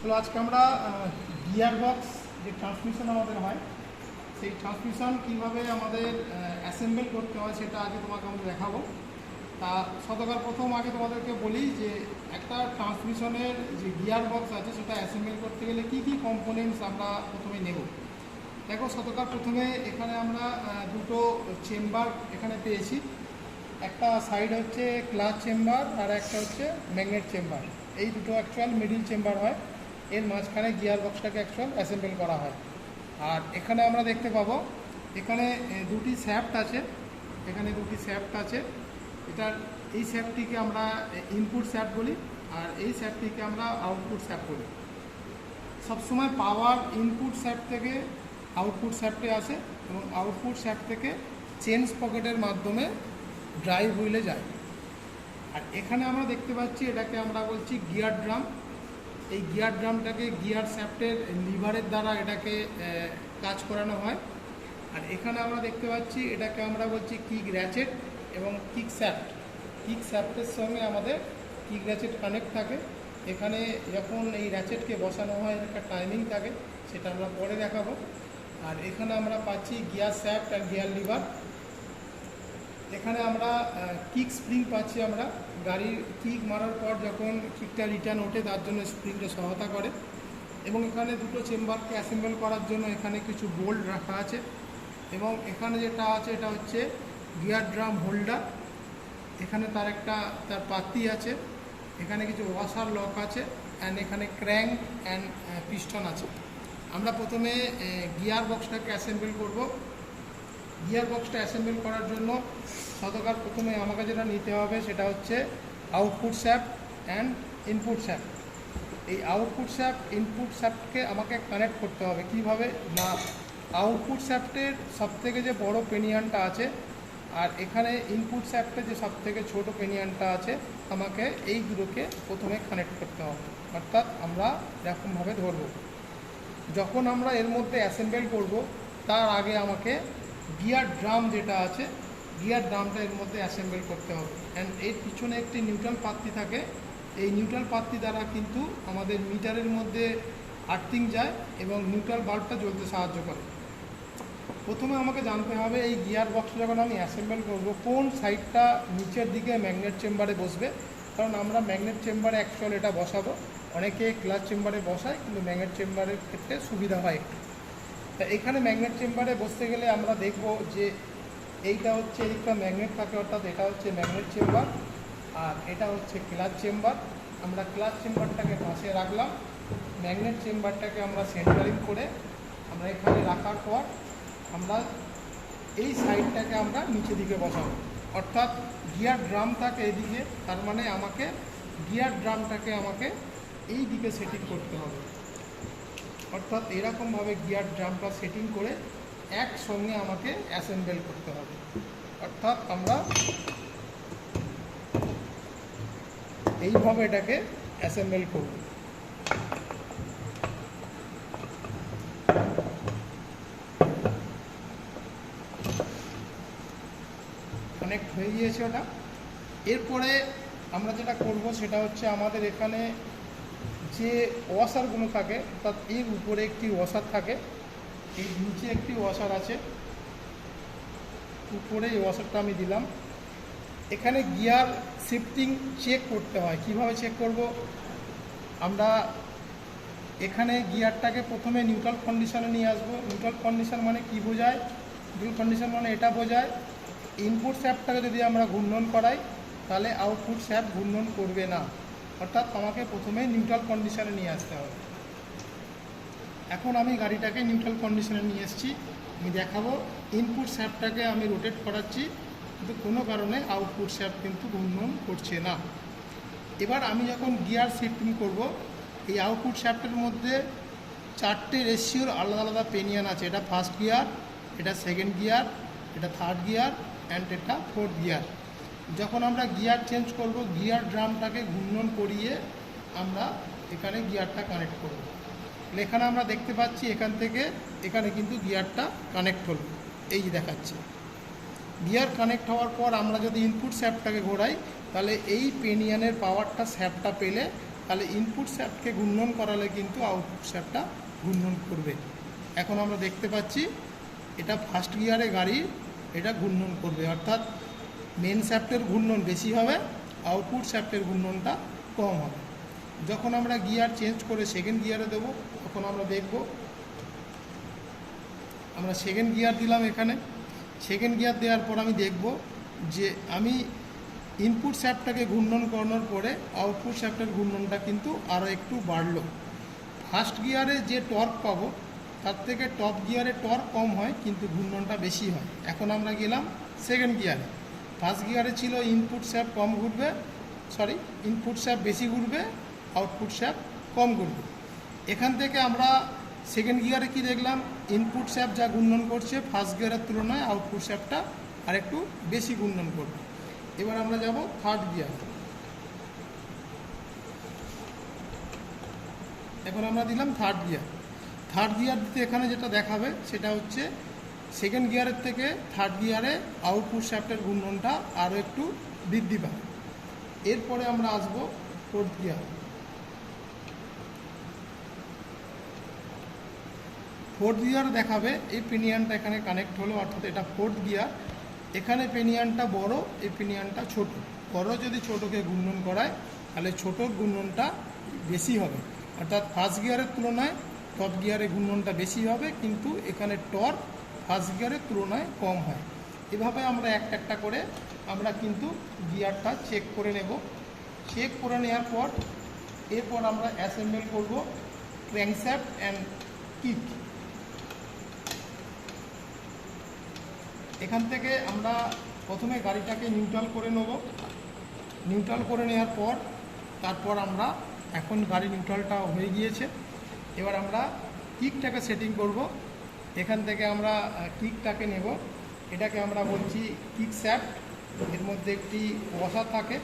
চলো আজকে আমরা গিয়ার বক্স যে ট্রান্সমিশন আমাদের হয় সেই ট্রান্সমিশন কীভাবে আমাদের অ্যাসেম্বল করতে হয় সেটা আগে তোমাকে আমরা দেখাবো। তা সতকার প্রথম আগে তোমাদেরকে বলি যে একটা ট্রান্সমিশনের যে গিয়ার বক্স আছে সেটা অ্যাসেম্বল করতে গেলে কী কী কম্পোনেন্টস আমরা প্রথমে নেব। দেখো সতকার প্রথমে এখানে আমরা দুটো চেম্বার এখানে পেয়েছি। একটা সাইড হচ্ছে ক্লাচ চেম্বার আর একটা হচ্ছে ম্যাগনেট চেম্বার। এই দুটো অ্যাকচুয়াল মিডিল চেম্বার হয়, এর মাঝখানে গিয়ার বক্সটাকে অ্যাকচুয়াল অ্যাসেম্বল করা হয়। আর এখানে আমরা দেখতে পাবো এখানে দুটি শ্যাফট আছে, এখানে দুটি শ্যাফট আছে। এটার এই শ্যাফটটিকে আমরা ইনপুট শ্যাফট বলি আর এই শ্যাফটটিকে আমরা আউটপুট শ্যাফট বলি। সবসময় পাওয়ার ইনপুট শ্যাফট থেকে আউটপুট শ্যাফটে আসে এবং আউটপুট শ্যাফট থেকে চেঞ্জ পকেটের মাধ্যমে ড্রাইভ হুইলে যায়। আর এখানে আমরা দেখতে পাচ্ছি এটাকে আমরা বলছি গিয়ার ড্রাম। এই গিয়ার ড্রামটাকে গিয়ার শ্যাফটের লিভারের দ্বারা এটাকে কাজ করানো হয়। আর এখানে আমরা দেখতে পাচ্ছি এটাকে আমরা বলছি কিক র্যাচেট এবং কিক শ্যাফট। কিক শ্যাফটের সঙ্গে আমাদের কিক র্যাচেট কানেক্ট থাকে। এখানে যখন এই র্যাচেটকে বসানো হয় একটা টাইমিং থাকে, সেটা আমরা পরে দেখাবো। আর এখানে আমরা পাচ্ছি গিয়ার শ্যাফট আর গিয়ার লিভার। এখানে আমরা কিক স্প্রিং পাচ্ছি, আমরা গাড়ির কিক মারার পর যখন কিকটা রিটার্ন ওঠে তার জন্য স্প্রিংটা সহায়তা করে। এবং এখানে দুটো চেম্বারকে অ্যাসেম্বল করার জন্য এখানে কিছু বোল্ট রাখা আছে। এবং এখানে যেটা আছে এটা হচ্ছে গিয়ার ড্রাম হোল্ডার। এখানে তার পাতি আছে, এখানে কিছু ওয়াশার লক আছে অ্যান্ড এখানে ক্র্যাঙ্ক অ্যান্ড পিস্টন আছে। আমরা প্রথমে গিয়ার বক্সটাকে অ্যাসেম্বল করব। গিয়ার বক্সটা অ্যাসেম্বল করার জন্য সতকার প্রথমে আমাকে যেটা নিতে হবে সেটা হচ্ছে output shaft and input shaft. এই আউটপুট শ্যাফট ইনপুট শ্যাফটকে আমাকে কানেক্ট করতে হবে। কিভাবে না, আউটপুট শ্যাফটের সবথেকে যে বড় পেনিয়ানটা আছে আর এখানে ইনপুট শ্যাফটের যে সবথেকে ছোট পেনিয়ানটা আছে, আমাকে এই দুটোকে প্রথমে কানেক্ট করতে হবে। অর্থাৎ আমরা এরকমভাবে ধরব। যখন আমরা এর মধ্যে অ্যাসেম্বল করব তার আগে আমাকে গিয়ার ড্রাম যেটা আছে, গিয়ার ড্রামটা এর মধ্যে অ্যাসেম্বল করতে হবে। অ্যান্ড এর পিছনে একটি নিউট্রাল পাত্তি থাকে। এই নিউট্রাল পাত্তি দ্বারা কিন্তু আমাদের মিটারের মধ্যে আর্থিং যায় এবং নিউট্রাল বাল্বটা জ্বলতে সাহায্য করে। প্রথমে আমাকে জানতে হবে এই গিয়ার বক্স যখন আমি অ্যাসেম্বল করব কোন সাইডটা নিচের দিকে ম্যাগনেট চেম্বারে বসবে। কারণ আমরা ম্যাগনেট চেম্বারে অ্যাকচুয়াল এটা বসাবো। অনেকে ক্লাচ চেম্বারে বসায়, কিন্তু ম্যাগনেট চেম্বারের ক্ষেত্রে সুবিধা হয় একটু। তা এখানে ম্যাগনেট চেম্বারে বসতে গেলে আমরা দেখব যে এইটা হচ্ছে এদিকটা ম্যাগনেট থাকে, অর্থাৎ এটা হচ্ছে ম্যাগনেট চেম্বার আর এটা হচ্ছে ক্লাচ চেম্বার। আমরা ক্লাচ চেম্বারটাকে পাশে রাখলাম, ম্যাগনেট চেম্বারটাকে আমরা সেন্টারিং করে আমরা এখানে রাখার পর আমরা এই সাইডটাকে আমরা নিচে দিকে বসাবো। অর্থাৎ গিয়ার ড্রাম থাকে এদিকে, তার মানে আমাকে গিয়ার ড্রামটাকে আমাকে এই দিকে সেটিং করতে হবে। অর্থাৎ এরকমভাবে গিয়ার ড্রামটা সেটিং করে একসঙ্গে আমাকে অ্যাসেম্বল করতে হবে। অর্থাৎ আমরা এইভাবে এটাকে অ্যাসেম্বল করব। কানেক্ট হয়ে গিয়েছে ওটা। এরপরে আমরা যেটা করব সেটা হচ্ছে আমাদের এখানে যে ওয়াশারগুলো থাকে, অর্থাৎ এর উপরে একটি ওয়াশার থাকে, এই নিচে একটি ওয়াশার আছে, উপরে এই ওয়াশারটা আমি দিলাম। এখানে গিয়ার শিফটিং চেক করতে হয়। কিভাবে চেক করব, আমরা এখানে গিয়ারটাকে প্রথমে নিউট্রাল কন্ডিশনে নিয়ে আসবো। নিউট্রাল কন্ডিশন মানে কি বোঝায়? নিউট্রাল কন্ডিশন মানে এটা বোঝায় ইনপুট শ্যাফটটাকে যদি আমরা ঘূর্ণন করাই তাহলে আউটপুট শ্যাফট ঘূর্ণন করবে না। অর্থাৎ আমাকে প্রথমে নিউট্রাল কন্ডিশনে নিয়ে আসতে হবে। এখন আমি গাড়িটাকে নিউট্রাল কন্ডিশনে নিয়ে এসেছি। আমি দেখাবো ইনপুট শ্যাফটটাকে আমি রোটেট করাচ্ছি, কিন্তু কোনো কারণে আউটপুট শ্যাফট কিন্তু ঘূর্ণন করছে না। এবার আমি যখন গিয়ার শিফটিং করব, এই আউটপুট শ্যাফটের মধ্যে 4টে রেশিওর আলাদা আলাদা পেনিয়ান আছে। এটা ফার্স্ট গিয়ার, এটা সেকেন্ড গিয়ার, এটা থার্ড গিয়ার অ্যান্ড এটা ফোর্থ গিয়ার। যখন আমরা গিয়ার চেঞ্জ করব, গিয়ার ড্রামটাকে ঘূর্ণন করিয়ে আমরা এখানে গিয়ারটা কানেক্ট করব। এখানে আমরা দেখতে পাচ্ছি এখান থেকে এখানে কিন্তু গিয়ারটা কানেক্ট হলো, এই যে দেখাচ্ছে। গিয়ার কানেক্ট হওয়ার পর আমরা যদি ইনপুট শ্যাফটটাকে ঘোরাই তাহলে এই পেনিয়ানের পাওয়ারটা শ্যাফটটা পেলে তাহলে ইনপুট শ্যাফটকে ঘূর্ণন করালে কিন্তু আউটপুট শ্যাফটটা ঘূর্ণন করবে। এখন আমরা দেখতে পাচ্ছি এটা ফার্স্ট গিয়ারে গাড়ি এটা ঘূর্ণন করবে, অর্থাৎ মেন শ্যাফটের ঘূর্ণন বেশি হবে, আউটপুট শ্যাফটের ঘূর্ণনটা কম হবে। যখন আমরা গিয়ার চেঞ্জ করে সেকেন্ড গিয়ারে দেবো তখন আমরা দেখব, আমরা সেকেন্ড গিয়ার দিলাম এখানে। সেকেন্ড গিয়ার দেওয়ার পর আমি দেখব যে আমি ইনপুট শ্যাফটটাকে ঘূর্ণন করানোর পরে আউটপুট শ্যাফটের ঘূর্ণনটা কিন্তু আরও একটু বাড়লো। ফার্স্ট গিয়ারে যে টর্ক পাবো তার থেকে টপ গিয়ারে টর্ক কম হয় কিন্তু ঘূর্ণনটা বেশি হয়। এখন আমরা গেলাম সেকেন্ড গিয়ারে। ফার্স্ট গিয়ারে ছিল ইনপুট শ্যাফট কম ঘুরবে, ইনপুট শ্যাফট বেশি ঘুরবে, আউটপুট শ্যাফট কম ঘুরবে। এখান থেকে আমরা সেকেন্ড গিয়ারে কি দেখলাম, ইনপুট শ্যাফট যা ঘূর্ণন করছে ফার্স্ট গিয়ারের তুলনায় আউটপুট শ্যাফটটা আর একটু বেশি ঘূর্ণন করবে। এবার আমরা যাব থার্ড গিয়ার। এখন আমরা দিলাম থার্ড গিয়ার। থার্ড গিয়ার দিতে এখানে যেটা দেখাবে সেটা হচ্ছে সেকেন্ড গিয়ারের থেকে থার্ড গিয়ারে আউটপুট শ্যাফটের ঘূর্ণনটা আরও একটু বৃদ্ধি পাবে। এরপরে আমরা আসব ফোর্থ গিয়ার। ফোর্থ গিয়ার দেখাবে এই পিনিয়নটা এখানে কানেক্ট হলো, অর্থাৎ এটা ফোর্থ গিয়ার। এখানে পিনিয়নটা বড়, এই পিনিয়নটা ছোট। বড় যদি ছোটকে ঘূর্ণন করায় তাহলে ছোটোর ঘূর্ণনটা বেশি হবে, অর্থাৎ ফার্স্ট গিয়ারের তুলনায় টপ গিয়ারে ঘূর্ণনটা বেশি হবে, কিন্তু এখানে টর্ক ফার্স্ট গিয়ারের তুলনায় কম হয়। এভাবে আমরা একটা একটা করে আমরা কিন্তু গিয়ারটা চেক করে নেব। চেক করে নেওয়ার পর এরপর আমরা অ্যাসেম্বল করব ক্র্যাঙ্কশ্যাফট অ্যান্ড কিক। এখান থেকে আমরা প্রথমে গাড়িটাকে নিউট্রাল করে নেব। নিউট্রাল করে নেওয়ার পর তারপর আমরা এখন গাড়ি নিউট্রালটা হয়ে গিয়েছে, এবার আমরা কিকটাকে সেটিং করব। এখান থেকে আমরা কিকটাকে নেব, এটাকে আমরা বলছি কিক শ্যাফট। এর মধ্যে একটি ওয়াশার থাকে,